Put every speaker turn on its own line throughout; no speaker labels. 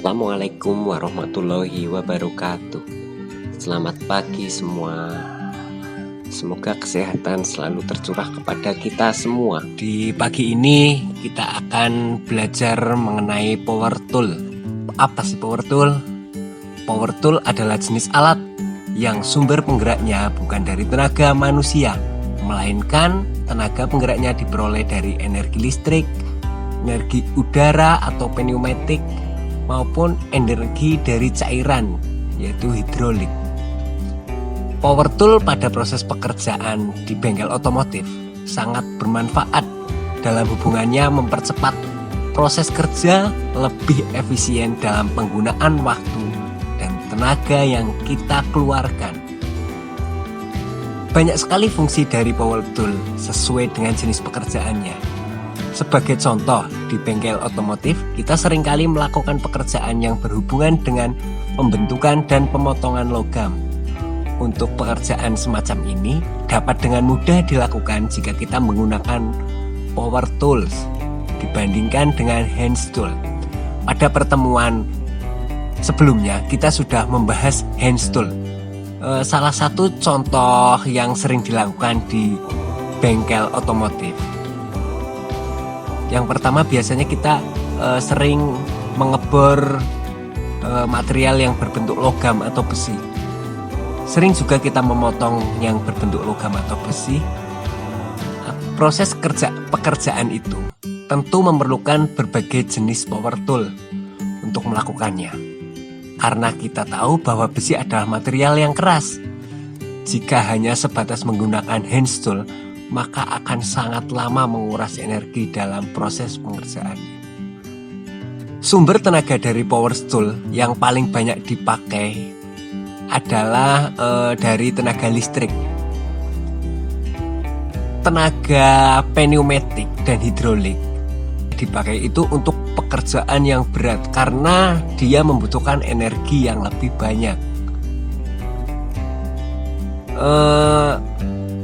Assalamualaikum warahmatullahi wabarakatuh. Selamat pagi semua. Semoga kesehatan selalu tercurah kepada kita semua. Di pagi ini kita akan belajar mengenai power tool. Apa sih power tool? Power tool adalah jenis alat yang sumber penggeraknya bukan dari tenaga manusia, melainkan tenaga penggeraknya diperoleh dari energi listrik, energi udara atau pneumatik, maupun energi dari cairan, yaitu hidrolik. Power tool pada proses pekerjaan di bengkel otomotif sangat bermanfaat dalam hubungannya mempercepat proses kerja, lebih efisien dalam penggunaan waktu dan tenaga yang kita keluarkan. Banyak sekali fungsi dari power tool sesuai dengan jenis pekerjaannya. Sebagai contoh, di bengkel otomotif kita seringkali melakukan pekerjaan yang berhubungan dengan pembentukan dan pemotongan logam. Untuk pekerjaan semacam ini dapat dengan mudah dilakukan jika kita menggunakan power tools dibandingkan dengan hand tool. Pada pertemuan sebelumnya kita sudah membahas hand tool. Salah satu contoh yang sering dilakukan di bengkel otomotif. Yang pertama biasanya kita sering mengebor material yang berbentuk logam atau besi. Sering juga kita memotong yang berbentuk logam atau besi. Proses pekerjaan itu tentu memerlukan berbagai jenis power tool untuk melakukannya. Karena kita tahu bahwa besi adalah material yang keras. Jika hanya sebatas menggunakan hand tool, maka akan sangat lama menguras energi dalam proses pengerjaannya. Sumber tenaga dari power tool yang paling banyak dipakai adalah dari tenaga listrik. Tenaga pneumatik dan hidrolik dipakai itu untuk pekerjaan yang berat karena dia membutuhkan energi yang lebih banyak.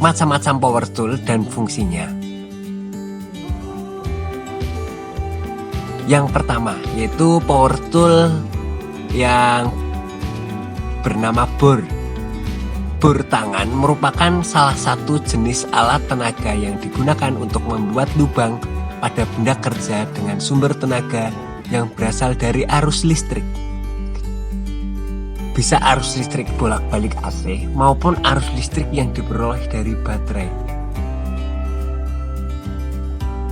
Macam-macam power tool dan fungsinya. Yang pertama yaitu power tool yang bernama bor. Bor tangan merupakan salah satu jenis alat tenaga yang digunakan untuk membuat lubang pada benda kerja dengan sumber tenaga yang berasal dari arus listrik. Bisa arus listrik bolak-balik AC maupun arus listrik yang diperoleh dari baterai.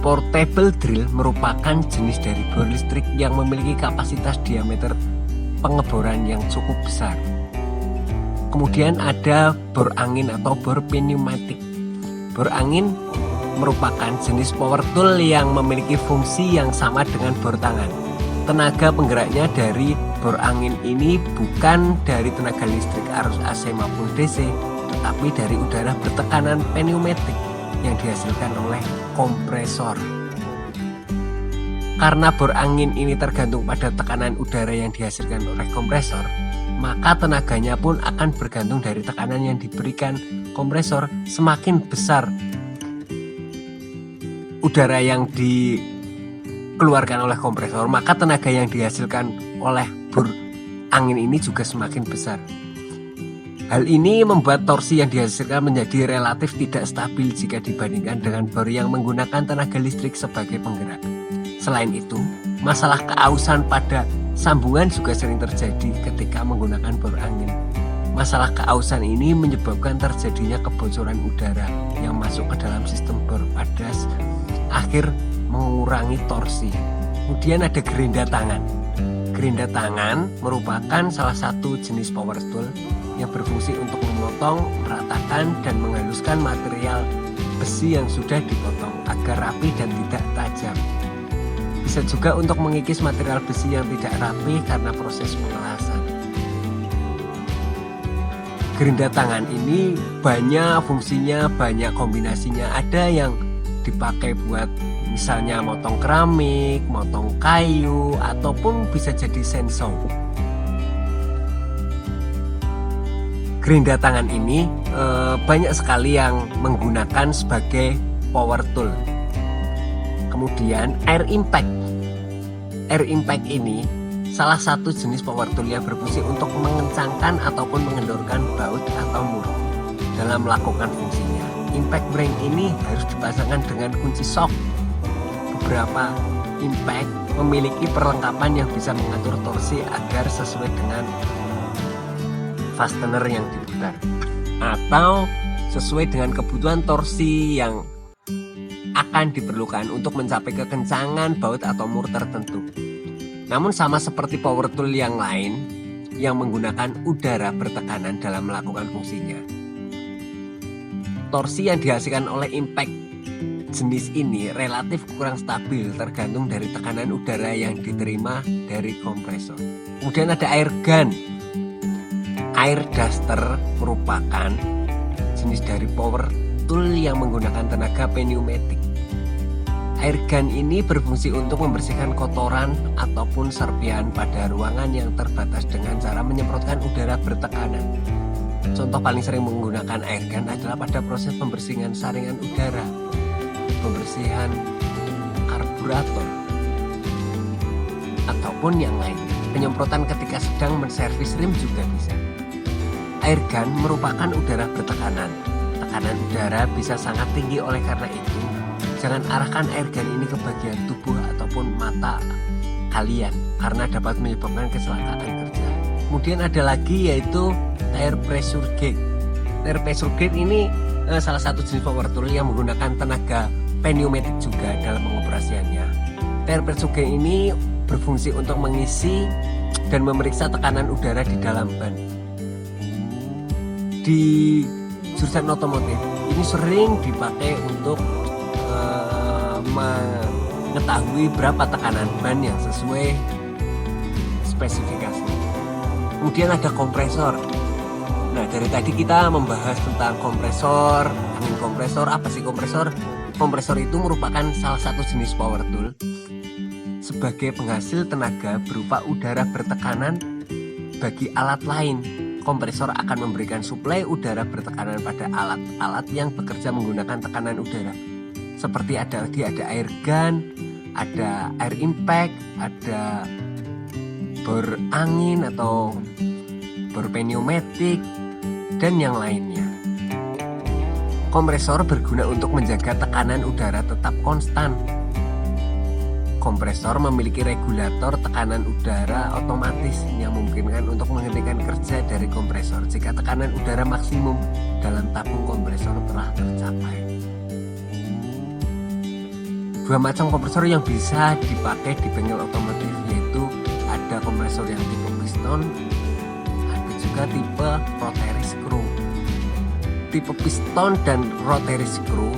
Portable drill merupakan jenis dari bor listrik yang memiliki kapasitas diameter pengeboran yang cukup besar. Kemudian ada bor angin atau bor pneumatik. Bor angin merupakan jenis power tool yang memiliki fungsi yang sama dengan bor tangan. Tenaga penggeraknya dari bor angin ini bukan dari tenaga listrik arus AC maupun DC, tetapi dari udara bertekanan pneumatik yang dihasilkan oleh kompresor. Karena bor angin ini tergantung pada tekanan udara yang dihasilkan oleh kompresor, maka tenaganya pun akan bergantung dari tekanan yang diberikan kompresor. Semakin besar udara yang dikeluarkan oleh kompresor, maka tenaga yang dihasilkan oleh bor angin ini juga semakin besar. Hal ini membuat torsi yang dihasilkan menjadi relatif tidak stabil jika dibandingkan dengan bor yang menggunakan tenaga listrik sebagai penggerak. Selain itu, masalah keausan pada sambungan juga sering terjadi ketika menggunakan bor angin. Masalah keausan ini menyebabkan terjadinya kebocoran udara yang masuk ke dalam sistem bor pada akhir mengurangi torsi. Kemudian ada gerinda tangan. Gerinda tangan merupakan salah satu jenis power tool yang berfungsi untuk memotong, meratakan, dan menghaluskan material besi yang sudah dipotong agar rapi dan tidak tajam. Bisa juga untuk mengikis material besi yang tidak rapi karena proses pengelasan. Gerinda tangan ini banyak fungsinya, banyak kombinasinya. Ada yang dipakai buat misalnya motong keramik, motong kayu, ataupun bisa jadi sensor. Gerinda tangan ini banyak sekali yang menggunakan sebagai power tool. Kemudian air impact. Air impact ini salah satu jenis power tool yang berfungsi untuk mengencangkan ataupun mengendorkan baut atau mur dalam melakukan fungsinya. Impact brake ini harus dipasangkan dengan kunci shock. Beberapa impact memiliki perlengkapan yang bisa mengatur torsi agar sesuai dengan fastener yang diputar atau sesuai dengan kebutuhan torsi yang akan diperlukan untuk mencapai kekencangan baut atau mur tertentu. Namun sama seperti power tool yang lain yang menggunakan udara bertekanan dalam melakukan fungsinya, torsi yang dihasilkan oleh impact jenis ini relatif kurang stabil tergantung dari tekanan udara yang diterima dari kompresor. Kemudian ada air gun. Air duster merupakan jenis dari power tool yang menggunakan tenaga pneumatik. Air gun ini berfungsi untuk membersihkan kotoran ataupun serpihan pada ruangan yang terbatas dengan cara menyemprotkan udara bertekanan. Contoh paling sering menggunakan air gun adalah pada proses pembersihan saringan udara, pembersihan karburator, ataupun yang lain. Penyemprotan ketika sedang menservis rem juga bisa. Air gun merupakan udara bertekanan. Tekanan udara bisa sangat tinggi, oleh karena itu jangan arahkan air gun ini ke bagian tubuh ataupun mata kalian karena dapat menyebabkan kecelakaan kerja. Kemudian ada lagi yaitu air pressure gauge. Air pressure gauge ini salah satu jenis power tool yang menggunakan tenaga pneumatik juga dalam pengoperasiannya. Air pressure gauge ini berfungsi untuk mengisi dan memeriksa tekanan udara di dalam ban. Di jurusan otomotif ini sering dipakai untuk mengetahui berapa tekanan ban yang sesuai spesifikasi. Kemudian ada kompresor. Nah, dari tadi kita membahas tentang kompresor, angin kompresor. Apa sih kompresor? Kompresor itu merupakan salah satu jenis power tool sebagai penghasil tenaga berupa udara bertekanan bagi alat lain. Kompresor akan memberikan suplai udara bertekanan pada alat-alat yang bekerja menggunakan tekanan udara. Seperti ada air gun, ada air impact, ada bor angin atau bor pneumatik, dan yang lainnya. Kompresor berguna untuk menjaga tekanan udara tetap konstan. Kompresor memiliki regulator tekanan udara otomatis yang memungkinkan untuk menghentikan kerja dari kompresor jika tekanan udara maksimum dalam tabung kompresor telah tercapai. Dua macam kompresor yang bisa dipakai di bengkel otomotif yaitu ada kompresor yang tipe piston, ada juga tipe rotary screw. Tipe piston dan rotary screw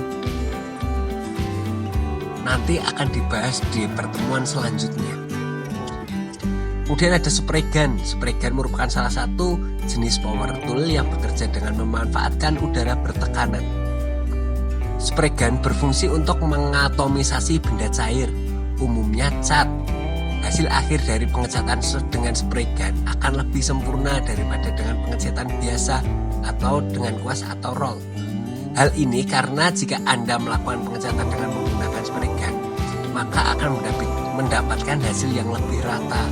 nanti akan dibahas di pertemuan selanjutnya. Kemudian ada spray gun. Spray gun merupakan salah satu jenis power tool yang bekerja dengan memanfaatkan udara bertekanan. Spray gun berfungsi untuk mengatomisasi benda cair, umumnya cat. Hasil akhir dari pengecatan dengan spray gun akan lebih sempurna daripada dengan pengecatan biasa atau dengan kuas atau roll. Hal ini karena jika Anda melakukan pengecatan dengan menggunakan spray gun, maka akan mendapatkan hasil yang lebih rata,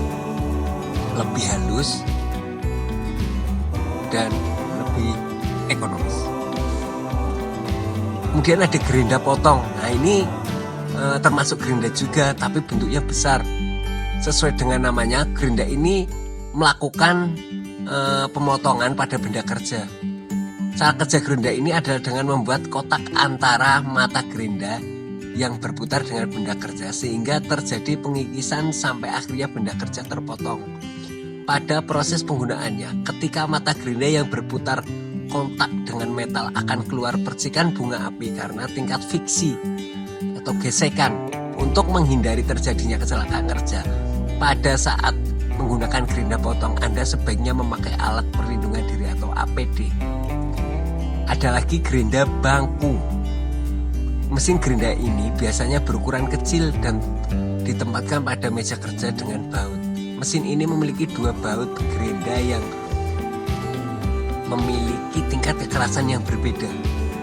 lebih halus, dan lebih ekonomis. Kemudian ada gerinda potong. Nah, ini termasuk gerinda juga, tapi bentuknya besar. Sesuai dengan namanya, gerinda ini melakukan pemotongan pada benda kerja. Cara kerja gerinda ini adalah dengan membuat kotak antara mata gerinda yang berputar dengan benda kerja sehingga terjadi pengikisan sampai akhirnya benda kerja terpotong. Pada proses penggunaannya, ketika mata gerinda yang berputar kontak dengan metal akan keluar percikan bunga api karena tingkat friksi atau gesekan. Untuk menghindari terjadinya kecelakaan kerja, pada saat menggunakan gerinda potong, Anda sebaiknya memakai alat perlindungan diri atau APD. Ada lagi gerinda bangku. Mesin gerinda ini biasanya berukuran kecil dan ditempatkan pada meja kerja dengan baut. Mesin ini memiliki dua baut gerinda yang memiliki tingkat kekerasan yang berbeda.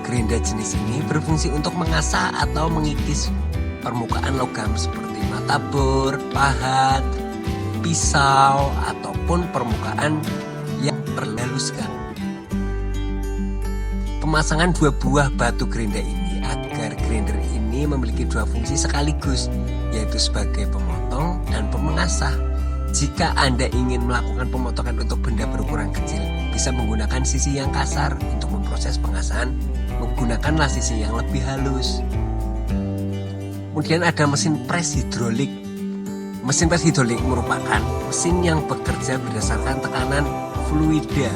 Gerinda jenis ini berfungsi untuk mengasah atau mengikis permukaan logam seperti mata bor, pahat, pisau ataupun permukaan yang terhaluskan. Pemasangan dua buah batu gerinda ini agar grinder ini memiliki dua fungsi sekaligus, yaitu sebagai pemotong dan pemengasah. Jika Anda ingin melakukan pemotongan untuk benda berukuran kecil, bisa menggunakan sisi yang kasar. Untuk memproses pengasahan, menggunakanlah sisi yang lebih halus. Kemudian ada mesin pres hidrolik. Mesin pres hidrolik merupakan mesin yang bekerja berdasarkan tekanan fluida.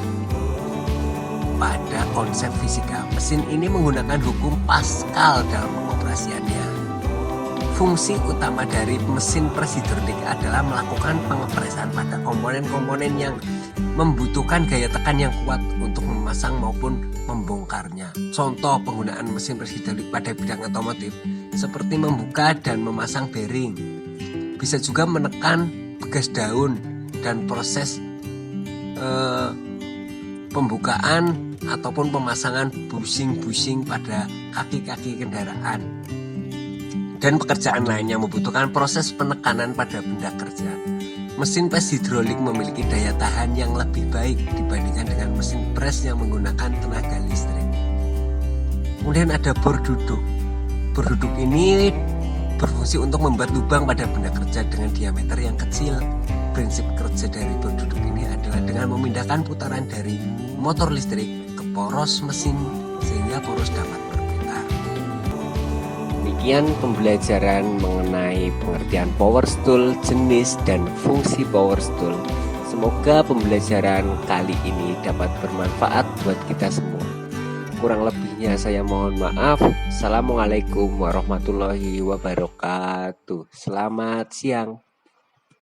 Pada konsep fisika, mesin ini menggunakan hukum Pascal dalam pengoperasiannya. Fungsi utama dari mesin pres hidrolik adalah melakukan pengepresan pada komponen-komponen yang membutuhkan gaya tekan yang kuat untuk memasang maupun membongkarnya. Contoh penggunaan mesin pres hidrolik pada bidang otomotif seperti membuka dan memasang bearing. Bisa juga menekan bekas daun dan proses pembukaan ataupun pemasangan bushing-bushing pada kaki-kaki kendaraan. Dan pekerjaan lainnya membutuhkan proses penekanan pada benda kerja. Mesin pres hidrolik memiliki daya tahan yang lebih baik dibandingkan dengan mesin pres yang menggunakan tenaga listrik. Kemudian ada bor duduk. Bor duduk ini berfungsi untuk membuat lubang pada benda kerja dengan diameter yang kecil. Prinsip kerja dari bor duduk ini adalah dengan memindahkan putaran dari motor listrik ke poros mesin sehingga poros dapat berputar. Demikian pembelajaran mengenai pengertian power tool, jenis dan fungsi power tool. Semoga pembelajaran kali ini dapat bermanfaat buat kita semua. Kurang lebihnya saya mohon maaf. Assalamualaikum warahmatullahi wabarakatuh. Selamat siang.